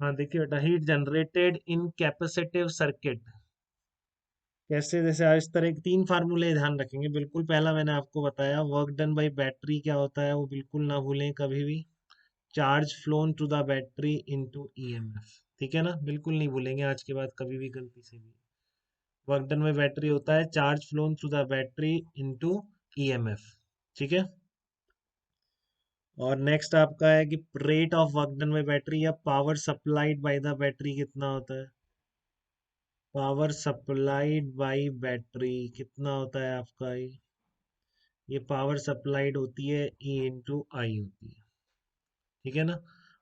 हाँ देखिए बेटा, heat generated in capacitive circuit कैसे, जैसे आज इस तरह के तीन फार्मूले ध्यान रखेंगे बिल्कुल। पहला मैंने आपको बताया, वर्क डन बाई बैटरी क्या होता है, वो बिल्कुल ना भूलें कभी भी। Charge flown to the battery into EMF, ठीक है ना, बिल्कुल नहीं भूलेंगे आज के बाद कभी भी गलती से भी। वर्क डन बाई बैटरी होता है charge flown through the battery into EMF, ठीक है। और नेक्स्ट आपका है कि rate of work done by battery या power supplied by the battery कितना होता है। पावर सप्लाइड बाय बैटरी कितना होता है आपका, ये पावर सप्लाइड होती है ई इंटू आई होती है, ठीक है ना।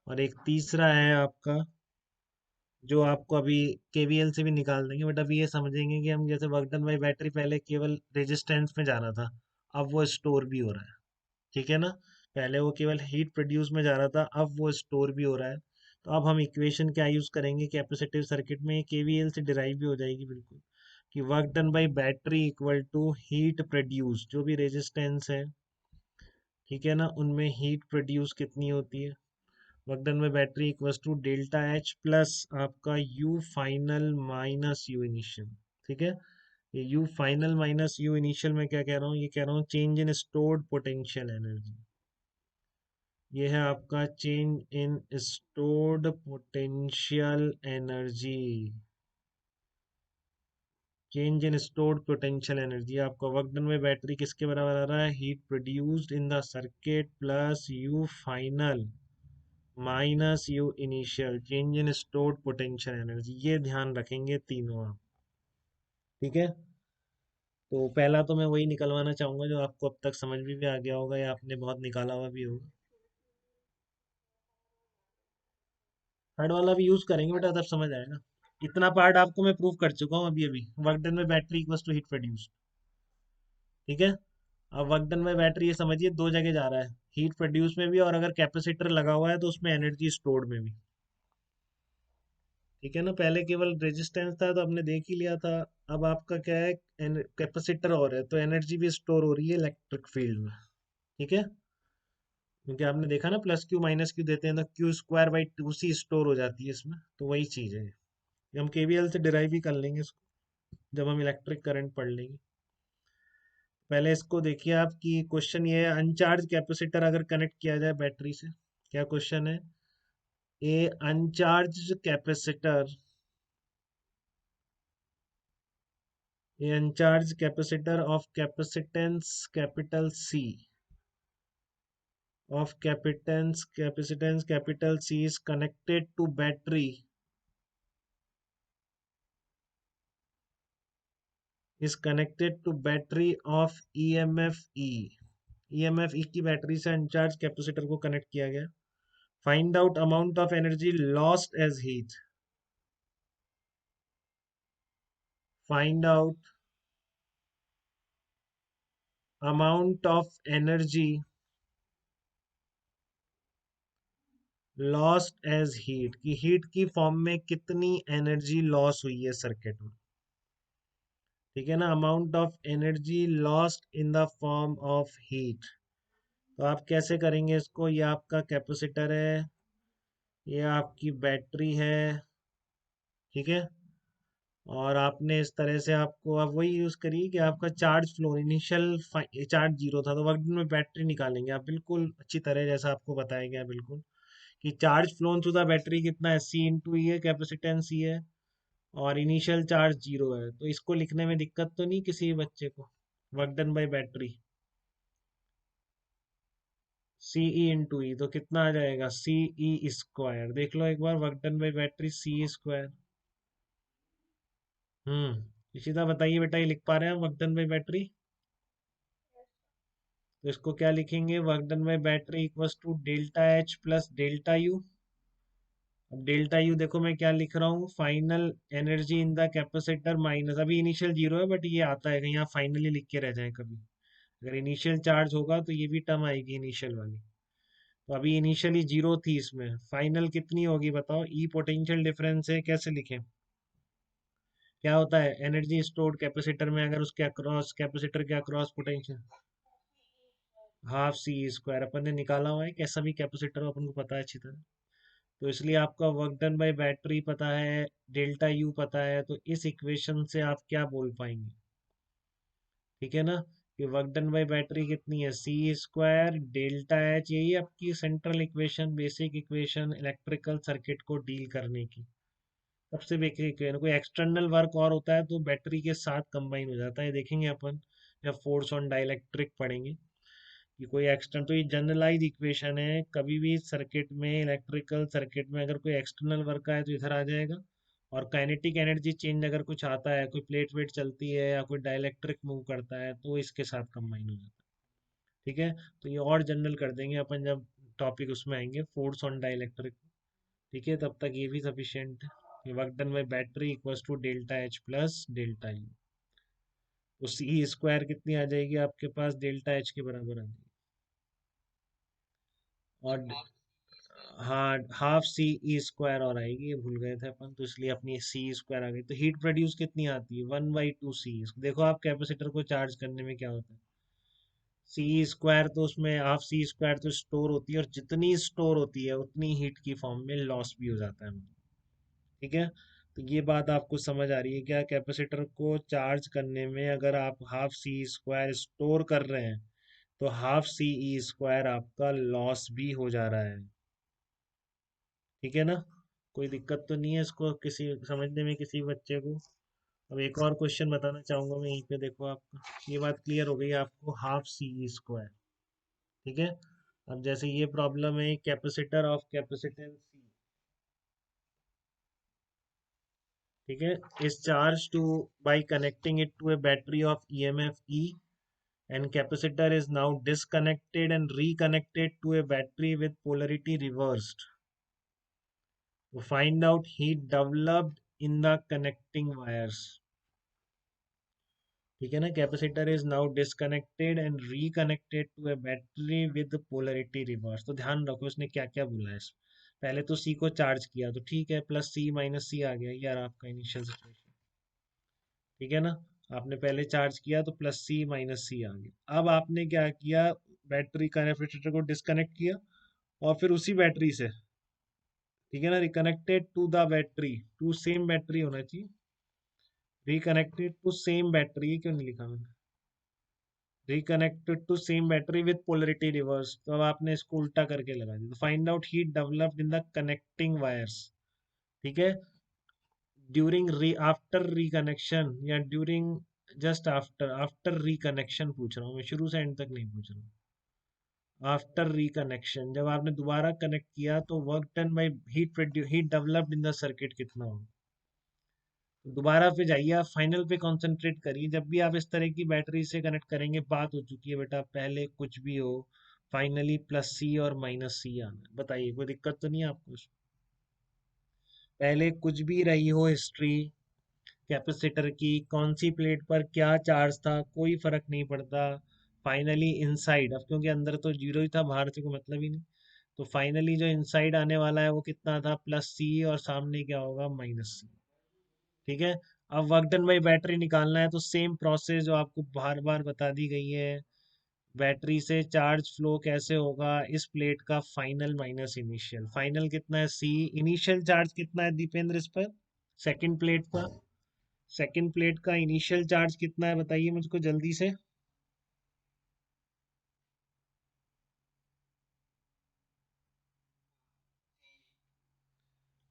और एक तीसरा है आपका, जो आपको अभी केवीएल से भी निकाल देंगे, बट अभी ये समझेंगे कि हम जैसे वर्क डन बाई बैटरी पहले केवल रेजिस्टेंस में जा रहा था, अब वो स्टोर भी हो रहा है, ठीक है ना। पहले वो केवल हीट प्रोड्यूस में जा रहा था, अब वो स्टोर भी हो रहा है। तो अब हम इक्वेशन क्या यूज करेंगे कैपेसिटिव सर्किट में, केवीएल से डिराइव भी हो जाएगी बिल्कुल, कि work done by battery equal to heat produce, जो भी रेजिस्टेंस है, ठीक है ना, उनमें हीट प्रोड्यूस कितनी होती है। Work done by battery equals to delta H plus आपका U final minus U initial, ठीक है। ये U final minus U initial में क्या कह रहा हूँ, ये कह रहा हूँ change in stored potential energy. ये है आपका change in stored potential energy. Change in stored potential energy आपका वर्क डन बाई बैटरी किसके बराबर आ रहा है, heat produced in the circuit plus you final minus U initial, change in stored potential energy. ये ध्यान रखेंगे तीनों आप, ठीक है। तो पहला तो मैं वही निकलवाना चाहूंगा जो आपको अब तक समझ में भी आ गया होगा या आपने बहुत निकाला हुआ भी होगा। थर्ड वाला भी यूज करेंगे बेटा, तब समझ आएगा। इतना पार्ट आपको मैं प्रूव कर चुका हूँ अभी अभी, वर्क डन में battery equals to heat produce, ठीक है। अब वर्क डन में बैटरी ये समझिए दो जगह जा रहा है, हीट प्रोड्यूस में भी, और अगर कैपेसिटर लगा हुआ है तो उसमें एनर्जी स्टोर्ड में भी, ठीक है ना। पहले केवल रेजिस्टेंस था तो आपने देख ही लिया था। अब आपका क्या है, कैपेसिटर और है, तो एनर्जी भी स्टोर हो रही है इलेक्ट्रिक फील्ड में, ठीक है। क्योंकि आपने देखा ना, प्लस क्यू माइनस क्यू देते हैं तो Q square by two C store हो जाती है इसमें, तो वही चीज है। ये हम केवीएल से डिराइव ही कर लेंगे इसको जब हम इलेक्ट्रिक करंट पढ़ लेंगे। पहले इसको देखिए आप, कि क्वेश्चन ये है, अनचार्ज कैपेसिटर अगर कनेक्ट किया जाए बैटरी से, क्या क्वेश्चन है, a uncharged capacitor, a uncharged capacitor of capacitance capital C, of capacitance capital C is connected to battery, is connected to battery of EMF E, EMF E की battery से uncharged capacitor को connect किया गया। Find out amount of energy lost as heat, find out amount of energy lost as heat, की heat की form में कितनी energy loss हुई है सर्किट में, ठीक है ना। Amount of energy lost in the form of heat. तो आप कैसे करेंगे इसको, ये आपका कैपेसिटर है, ये आपकी बैटरी है, ठीक है। और आपने इस तरह से, आपको आप वही यूज करिए कि आपका charge flow initial charge zero था, तो वक्त में बैटरी निकालेंगे आप बिल्कुल अच्छी तरह जैसा आपको बताया गया बिल्कुल, कि charge flown through the battery कितना है, सी इंटू ई है, कैपेसिटेंस ई है, और इनिशियल चार्ज जीरो है। तो इसको लिखने में दिक्कत तो नहीं किसी बच्चे को, work done by battery C E into E, तो कितना आ जाएगा, सी ई स्क्वायर, देख लो एक बार, work done by battery C square. इसी तरह बताइए बेटा, ये लिख पा रहे हैं वर्क डन बाई बैटरी, तो इसको क्या लिखेंगे, work done by battery equals to delta H plus delta U. अब डेल्टा यू देखो मैं क्या लिख रहा हूँ, final energy in the capacitor minus, अभी इनिशियल जीरो है बट ये आता है कहीं, यहाँ फाइनली लिख के रह जाए कभी, अगर इनिशियल चार्ज होगा तो ये भी टर्म आएगी इनिशियल वाली। तो अभी इनिशियली जीरो थी, इसमें फाइनल कितनी होगी बताओ, ई पोटेंशियल डिफरेंस है, कैसे लिखें, क्या होता है एनर्जी स्टोर्ड कैपेसिटर में अगर उसके अक्रॉस, कैपेसिटर के across potential, half C square अपन ने निकाला हुआ है, कैसा भी कैपेसिटर हो अपन को पता है अच्छी तरह। तो इसलिए आपका वर्क डन बाय बैटरी पता है, डेल्टा यू पता है, तो इस इक्वेशन से आप क्या बोल पाएंगे? ठीक है ना, कि वर्क डन बाय बैटरी कितनी है, सी स्क्वायर डेल्टा एच। यही आपकी central equation, basic equation electrical circuit को डील करने की सबसे बेसिक इक्वेशन। कोई एक्सटर्नल वर्क और होता है तो बैटरी के साथ कंबाइन हो जाता है, देखेंगे अपन जब फोर्स ऑन डाइलेक्ट्रिक पढ़ेंगे कि कोई एक्सटर्नल। तो ये जनरलाइज इक्वेशन है, कभी भी सर्किट में, इलेक्ट्रिकल सर्किट में अगर कोई एक्सटर्नल वर्क आए तो इधर आ जाएगा, और काइनेटिक एनर्जी चेंज अगर कुछ आता है, कोई प्लेट वेट चलती है या कोई डाइलेक्ट्रिक मूव करता है, तो इसके साथ कंबाइन हो जाता है। ठीक है, तो ये और जनरल कर देंगे अपन जब टॉपिक उसमें आएंगे, फोर्स ऑन डाइलेक्ट्रिक। ठीक है, तब तक ये भी सफिशियंट है। Work done by battery equals to delta H plus delta U. तो सी स्क्वायर कितनी आ जाएगी आपके पास, डेल्टा एच के बराबर आ जाएगी। और हाँ, हाफ सी ई स्क्वायर और आएगी, ये भूल गए थे अपन, तो इसलिए अपनी सी स्क्वायर आ गई। तो हीट प्रोड्यूस कितनी आती है, 1/2 सी। देखो आप कैपेसिटर को चार्ज करने में क्या होता है, सी स्क्वायर तो उसमें हाफ सी स्क्वायर तो स्टोर होती है, और जितनी स्टोर होती है उतनी हीट की फॉर्म में लॉस भी हो जाता है। ठीक है, तो ये बात आपको समझ आ रही है क्या, कैपेसिटर को चार्ज करने में अगर आप हाफ सी स्क्वायर स्टोर कर रहे हैं तो हाफ सी ई स्क्वायर आपका लॉस भी हो जा रहा है। ठीक है ना, कोई दिक्कत तो नहीं है इसको किसी समझने में किसी बच्चे को? अब एक और क्वेश्चन बताना चाहूंगा मैं यहीं पे, देखो आपका ये बात क्लियर हो गई आपको, हाफ सी ई स्क्वायर। ठीक है, अब जैसे ये प्रॉब्लम है कैपेसिटर ऑफ कैपेसिटेंस सी। ठीक है, is charge to by connecting it to a battery of EMF E, and capacitor is now disconnected and reconnected to a battery with polarity reversed. To find out heat developed in the connecting wires. ठीक है ना, capacitor is now disconnected and reconnected to a battery with polarity reversed. तो ध्यान रखो इसने क्या क्या बोला है पहले तो सी को चार्ज किया तो ठीक है, प्लस सी माइनस सी आ गया यार आपका इनिशियल सिचुएशन। ठीक है ना, आपने पहले चार्ज किया तो प्लस सी माइनस सी आ गया। अब आपने क्या किया, बैटरी कैपेसिटर को डिस्कनेक्ट किया, और फिर उसी बैटरी से, ठीक है ना, reconnected to the battery, to same battery होना चाहिए, रिकनेक्टेड टू सेम बैटरी, क्यों नहीं लिखा मैंने, reconnected to same battery with polarity reversed. तो अब आपने इसको उल्टा करके लगा दिया, तो find out heat developed in the connecting wires. ठीक है, ड्यूरिंग आफ्टर रिकनेक्शन या during, just after, after reconnection पूछ रहा हूँ मैं, शुरू से एंड तक नहीं पूछ रहा हूँ। आफ्टर रिकनेक्शन, जब आपने दोबारा कनेक्ट किया तो work done by heat developed in the circuit कितना होगा। तो दोबारा पे जाइए, आप फाइनल पे कंसंट्रेट करिए, जब भी आप इस तरह की बैटरी से कनेक्ट करेंगे, बात हो चुकी है बेटा, पहले कुछ भी हो फाइनली प्लस सी और माइनस सी आना है। बताइए कोई दिक्कत तो नहीं है आपको पहले कुछ भी रही हो हिस्ट्री कैपेसिटर की, कौन सी प्लेट पर क्या चार्ज था, कोई फर्क नहीं पड़ता। फाइनली इनसाइड, अब क्योंकि अंदर तो जीरो ही था, बाहर से कोई मतलब ही नहीं, तो फाइनली जो इनसाइड आने वाला है वो कितना था, प्लस सी, और सामने क्या होगा, माइनस सी। ठीक है, अब वर्क डन बाई बैटरी निकालना है तो सेम प्रोसेस जो आपको बार बार बता दी गई है, बैटरी से चार्ज फ्लो कैसे होगा, इस प्लेट का फाइनल माइनस इनिशियल। फाइनल कितना है सी, इनिशियल चार्ज कितना है दीपेंद्र इस पर, सेकंड प्लेट का, सेकंड प्लेट का इनिशियल चार्ज कितना है बताइए मुझको जल्दी से।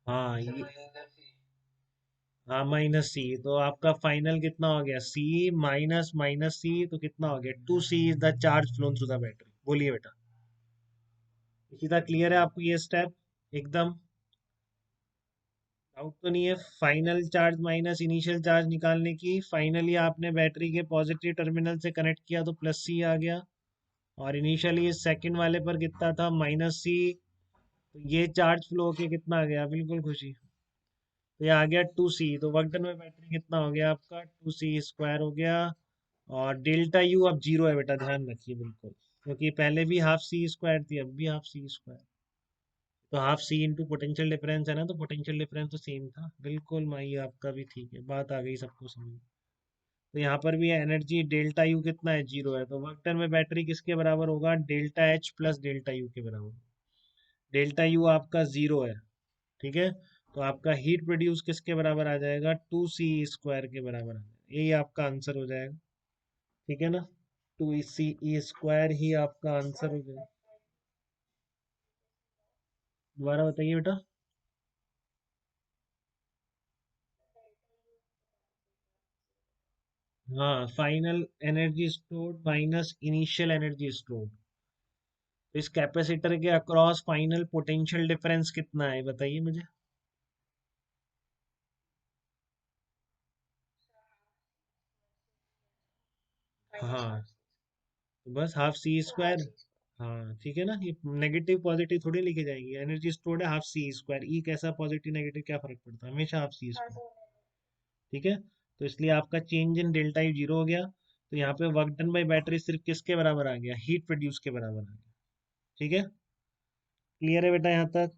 हाँ ये, हाँ माइनस सी, तो आपका फाइनल कितना हो गया, सी माइनस माइनस सी, तो कितना हो गया, 2 C is the charge flown through the battery. बोलिए बेटा, सीधा क्लियर है आपको ये स्टेप एकदम, डाउट तो नहीं है। Final charge minus initial charge निकालने की, फाइनली आपने बैटरी के पॉजिटिव टर्मिनल से कनेक्ट किया तो प्लस सी आ गया, और इनिशियली सेकंड वाले पर कितना था, माइनस सी, तो ये चार्ज फ्लो होके कितना आ गया, बिल्कुल खुशी, तो ये आ गया 2 सी। तो वर्क डन में बैटरी कितना हो गया आपका, 2 सी स्क्वायर हो गया। और डेल्टा यू अब जीरो है बेटा, ध्यान रखिए बिल्कुल, क्योंकि पहले भी हाफ सी स्क्वायर थी, अब भी हाफ सी स्क्वायर, तो half C into potential difference है ना, तो पोटेंशियल डिफरेंस तो सेम था बिल्कुल, माई आपका भी ठीक है, बात आ गई सबको समझ। तो यहाँ पर भी एनर्जी डेल्टा यू कितना है, जीरो है, तो वर्क डन में बैटरी किसके बराबर होगा, delta H plus delta you के बराबर। डेल्टा यू आपका जीरो है, ठीक है। तो आपका हीट प्रोड्यूस किसके बराबर आ जाएगा, 2 CE² के बराबर आ जाएगा, यही आपका आंसर हो जाएगा। ठीक है ना, 2 CE² ही आपका आंसर हो जाएगा। दोबारा बताइए बेटा। हाँ, final energy stored minus initial energy stored. तो इस कैपेसिटर के अक्रॉस फाइनल पोटेंशियल डिफरेंस कितना है बताइए मुझे। हाँ, तो बस 12 C²। हाँ ठीक है ना, ये नेगेटिव पॉजिटिव थोड़ी लिखी जाएगी, एनर्जी स्टोर्ड है 12 C², ई कैसा पॉजिटिव नेगेटिव क्या फर्क पड़ता है, हमेशा 12 C²। ठीक है, तो इसलिए आपका चेंज इन डेल्टा यू जीरो हो गया। तो यहाँ पे वर्क डन बाई बैटरी सिर्फ किसके बराबर आ गया, हीट प्रोड्यूस के बराबर आ गया। ठीक है, क्लियर है बेटा यहाँ तक।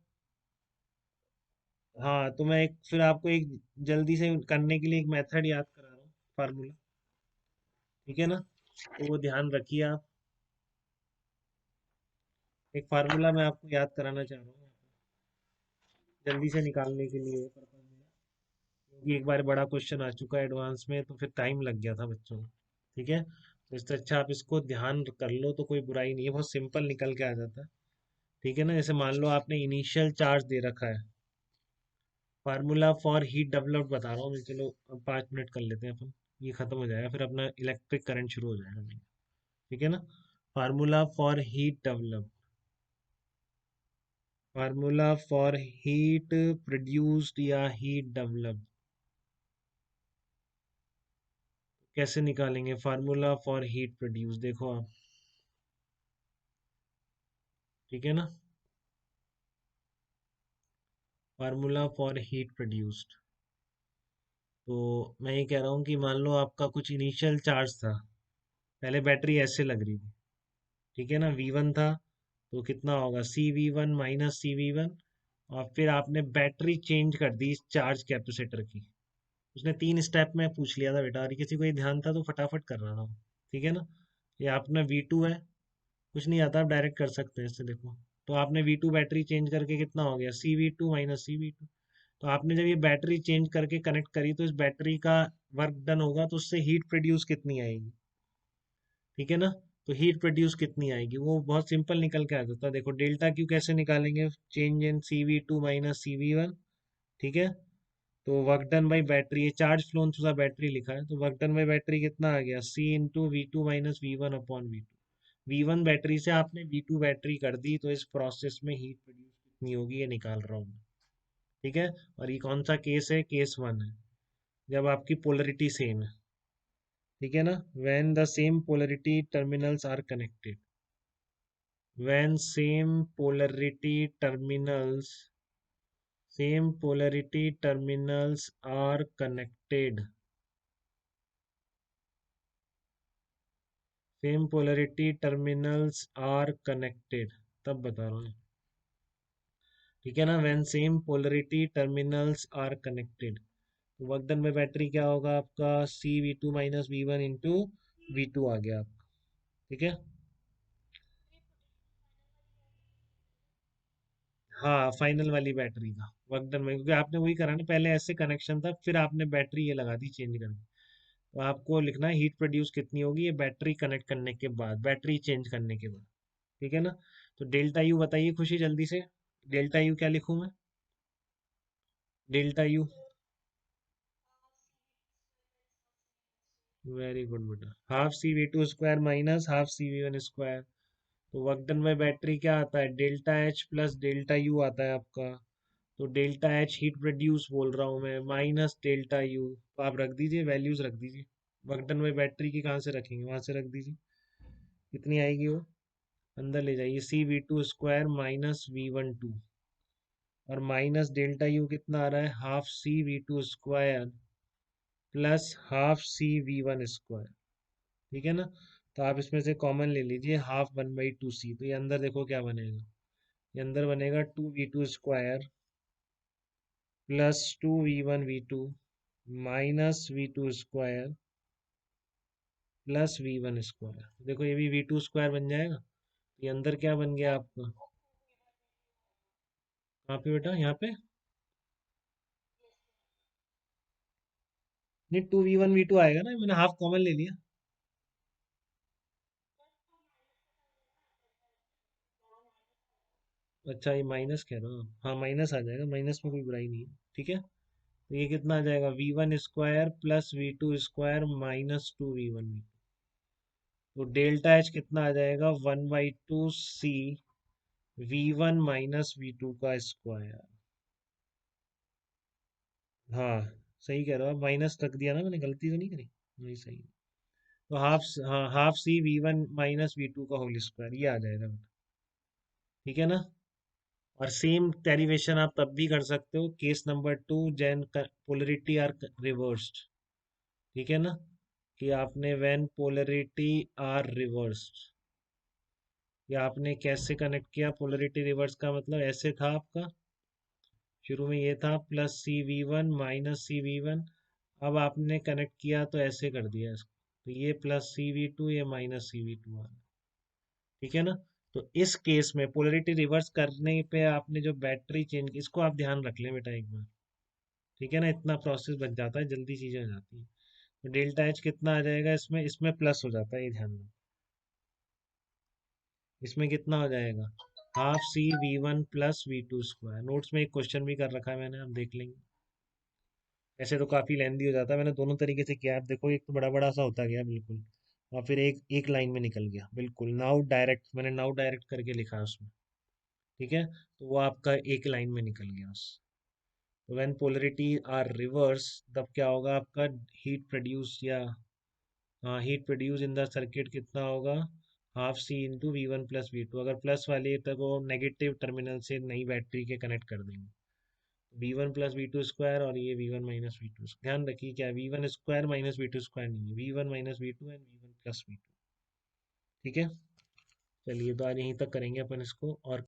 हाँ, तो मैं एक फिर आपको एक जल्दी से करने के लिए एक मेथड याद करा रहा हूँ, फार्मूला। ठीक है ना, तो वो ध्यान रखिए आप। एक फार्मूला मैं आपको याद कराना चाह रहा हूँ जल्दी से निकालने के लिए purpose में। क्योंकि एक बार बड़ा क्वेश्चन आ चुका है एडवांस में, तो फिर टाइम लग गया था बच्चों को। ठीक है, तो इससे अच्छा आप इसको ध्यान कर लो तो कोई बुराई नहीं है, बहुत सिंपल निकल के आ जाता है। ठीक है ना, जैसे मान लो आपने इनिशियल चार्ज दे रखा है, फार्मूला फॉर हीट डेवलप्ड बता रहा हूँ मैं, चलो अब 5 मिनट कर लेते हैं अपन, ये खत्म हो जाएगा फिर अपना इलेक्ट्रिक करंट शुरू हो जाएगा। ठीक है ना, formula for heat developed, formula for heat produced या हीट डेवलप्ड, कैसे निकालेंगे फार्मूला फॉर हीट प्रोड्यूस, देखो आप। ठीक है ना, फार्मूला फॉर हीट प्रोड्यूस्ड, तो मैं ये कह रहा हूँ कि मान लो आपका कुछ इनिशियल चार्ज था, पहले बैटरी ऐसे लग रही थी। ठीक है ना, V1 था, तो कितना होगा CV1 माइनस CV1। और फिर आपने बैटरी चेंज कर दी इस चार्ज कैपेसिटर की। उसने 3 स्टेप में पूछ लिया था बेटा, और किसी को ये ध्यान था तो फटाफट कर रहा था। ठीक है ना, ये आपने V2 है, कुछ नहीं आता, आप डायरेक्ट कर सकते हैं इससे, देखो। तो आपने V2 बैटरी चेंज करके कितना हो गया, CV2 माइनस CV2। तो आपने जब ये बैटरी चेंज करके कनेक्ट करी, तो इस बैटरी का वर्क डन होगा, तो उससे हीट प्रोड्यूस कितनी आएगी। ठीक है ना, तो हीट प्रोड्यूस कितनी आएगी वो बहुत सिंपल निकल के आ जाता है, देखो डेल्टा क्यू कैसे निकालेंगे, change in CV2 minus CV1। ठीक है, तो वर्क डन बाई बैटरी, ये चार्ज फ्लोन थ्रू बैटरी लिखा है, तो वर्क डन बाई बैटरी कितना आ गया, C × V2 minus V1 upon V2। V1 battery से आपने V2 बैटरी कर दी, तो इस प्रोसेस में हीट प्रोड्यूस कितनी होगी ये निकाल रहा हूँ मैं। ठीक है, और ये कौन सा केस है, केस 1 है, जब आपकी पोलरिटी सेम है। ठीक है ना, when the same polarity terminals are connected, when same polarity terminals are connected, same polarity terminals are connected, तब बता रहा हूँ। ठीक है ना, when same polarity terminals are connected, work done में बैटरी क्या होगा आपका, CV2 minus V1 into V2 आ गया आपका। ठीक है, हाँ फाइनल वाली बैटरी का वर्क डन में, क्योंकि आपने वही करा ना, पहले ऐसे कनेक्शन था, फिर आपने बैटरी ये लगा दी चेंज करके। तो आपको लिखना है हीट प्रोड्यूस कितनी होगी, ये बैटरी कनेक्ट करने के बाद, बैटरी चेंज करने के बाद। ठीक है ना, तो डेल्टा यू बताइए खुशी जल्दी से, डेल्टा यू क्या लिखूं मैं, डेल्टा यू। वेरी गुड बेटा, ½ CV2² माइनस ½ CV1²। तो वर्क डन बाय बैटरी क्या आता है, delta H plus delta you आता है आपका। तो डेल्टा एच हीट प्रोड्यूस बोल रहा हूँ मैं, माइनस डेल्टा यू, तो आप रख दीजिए, वैल्यूज रख दीजिए। वर्क डन बाय बैटरी की कहाँ से रखेंगे, वहां से रख दीजिए, कितनी आएगी वो, अंदर ले जाइए, CV2² माइनस V1 2, और माइनस डेल्टा यू कितना आ रहा है, ½ CV2² प्लस ½ CV1²। ठीक है ना, तो आप इसमें से कॉमन ले लीजिए, ½ 1/2C, तो ये अंदर देखो क्या बनेगा, ये अंदर बनेगा 2V2² plus 2V1 V2 minus V2² plus V1²। देखो ये भी V2² बन जाएगा, ये अंदर क्या बन गया आपका, कहाँ पे बेटा, यहाँ पे। नहीं, 2v1 v2 आएगा ना, मैंने हाफ कॉमन ले लिया। अच्छा, ये माइनस कह रहा हूँ, हाँ माइनस आ जाएगा, माइनस में कोई बुराई नहीं है। ठीक है, तो ये कितना आ जाएगा, v1 square plus v2 square minus 2v1। तो डेल्टा एच कितना आ जाएगा, 1/2 c v1 माइनस v2 का स्क्वायर। हाँ सही कह रहे हो आप, माइनस रख दिया ना मैंने, गलती तो नहीं करी। नहीं सही। तो हाँ half C v1 minus v2 का होल स्क्वायर, ये आ जाएगा। ठीक है ना। और सेम डेरिवेशन आप तब भी कर सकते हो, case number 2, when polarity are reversed. ठीक है ना, कि आपने व्हेन पोलरिटी आर रिवर्स्ड, या आपने कैसे कनेक्ट किया, पोलरिटी रिवर्स का मतलब ऐसे था आपका, शुरू में ये था प्लस CV1 माइनस CV1, अब आपने कनेक्ट किया तो ऐसे कर दिया इसको, तो ये प्लस CV2, ये माइनस CV2 आ गया। ठीक है ना। तो इस केस में पोलरिटी रिवर्स करने पे आपने जो बैटरी चेंज, इसको आप ध्यान रख लें बेटा एक बार। ठीक है ना, इतना प्रोसेस बच जाता है, जल्दी चीजें हो जाती है। तो डेल्टा एच कितना आ जाएगा, इसमें इसमें प्लस हो जाता है, ये ध्यान रखना। इसमें कितना हो जाएगा, half C v1 plus v2 square. Notes में एक क्वेश्चन भी कर रखा है मैंने, आप देख लेंगे। ऐसे तो काफी लेंदी हो जाता है, मैंने दोनों तरीके से किया है। आप देखो, एक तो बड़ा बड़ा सा होता गया बिल्कुल, और फिर एक एक लाइन में निकल गया बिल्कुल, नाउ डायरेक्ट, मैंने नाउ डायरेक्ट करके लिखा है उसमें। ठीक है, तो वो आपका एक लाइन में निकल गया बस। तो व्हेन पोलरिटी आर रिवर्स, तब क्या होगा आपका, हीट प्रोड्यूस या, हाँ heat produce in the circuit कितना होगा, half C into v1 plus v2। अगर प्लस वाले तक वो नेगेटिव टर्मिनल से नई बैटरी के कनेक्ट कर देंगे, v1 प्लस v2 स्क्वायर, और ये v1 माइनस v2। ध्यान रखिए, क्या v1 square minus v2 square नहीं है, v1 minus v2 and v1 plus v2। ठीक है, चलिए तो आज यहीं तक करेंगे अपन इसको, और